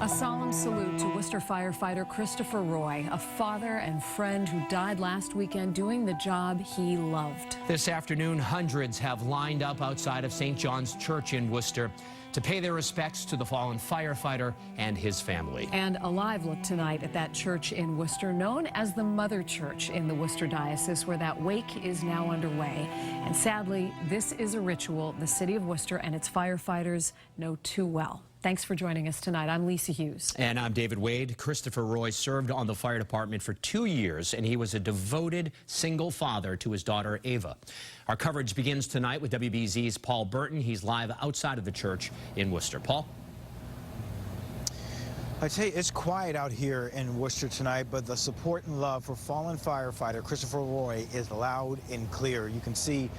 A solemn salute to Worcester firefighter Christopher Roy, a father and friend who died last weekend doing the job he loved. This afternoon, hundreds have lined up outside of St. John's Church in Worcester to pay their respects to the fallen firefighter and his family. And a live look tonight at that church in Worcester, known as the Mother Church in the Worcester Diocese, where that wake is now underway. And sadly, this is a ritual the city of Worcester and its firefighters know too well. Thanks for joining us tonight. I'm Lisa Hughes. And I'm David Wade. Christopher Roy served on the fire department for 2 years, and he was a devoted single father to his daughter, Ava. Our coverage begins tonight with WBZ's Paul Burton. He's live outside of the church in Worcester. Paul? I tell you, it's quiet out here in Worcester tonight, but the support and love for fallen firefighter Christopher Roy is loud and clear. You can see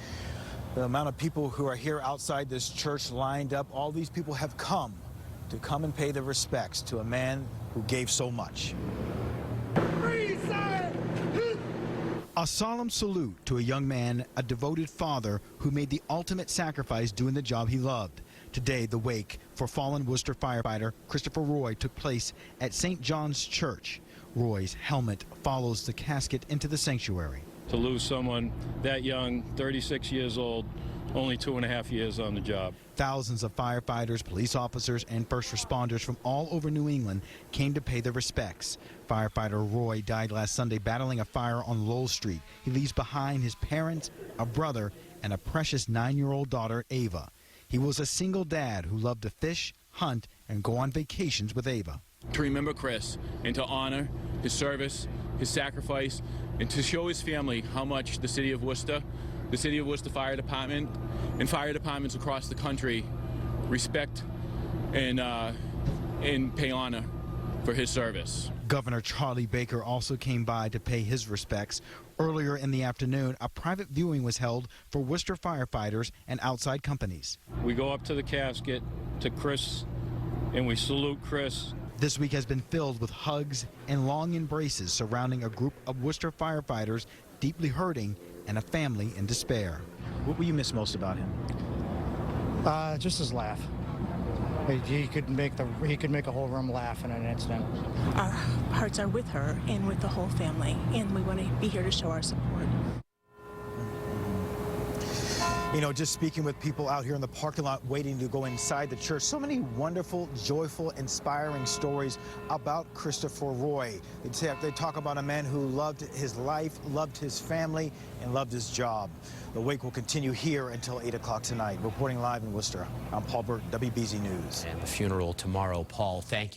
the amount of people who are here outside this church lined up. All these people have come and pay their respects to a man who gave so much. A solemn salute to a young man, a devoted father who made the ultimate sacrifice doing the job he loved. Today, the wake for fallen Worcester firefighter Christopher Roy took place at St. John's Church. Roy's helmet follows the casket into the sanctuary. To lose someone that young, 36 years old, only 2.5 years on the job. Thousands of firefighters, police officers, and first responders from all over New England came to pay their respects. Firefighter Roy died last Sunday battling a fire on Lowell Street. He leaves behind his parents, a brother, and a precious 9-year-old daughter, Ava. He was a single dad who loved to fish, hunt, and go on vacations with Ava. To remember Chris and to honor his service, his sacrifice, and to show his family how much the City of Worcester Fire Department and fire departments across the country respect and pay honor for his service. Governor Charlie Baker also came by to pay his respects. Earlier in the afternoon, a private viewing was held for Worcester firefighters and outside companies. We go up to the casket to Chris and we salute Chris. This week has been filled with hugs and long embraces surrounding a group of Worcester firefighters deeply hurting and a family in despair. What will you miss most about him? Just his laugh. He could make a whole room laugh in an instant. Our hearts are with her and with the whole family, and we want to be here to show our support. You know, just speaking with people out here in the parking lot waiting to go inside the church, so many wonderful, joyful, inspiring stories about Christopher Roy. They talk about a man who loved his life, loved his family, and loved his job. The wake will continue here until 8 o'clock tonight. Reporting live in Worcester, I'm Paul Burton, WBZ News. And the funeral tomorrow. Paul, thank you.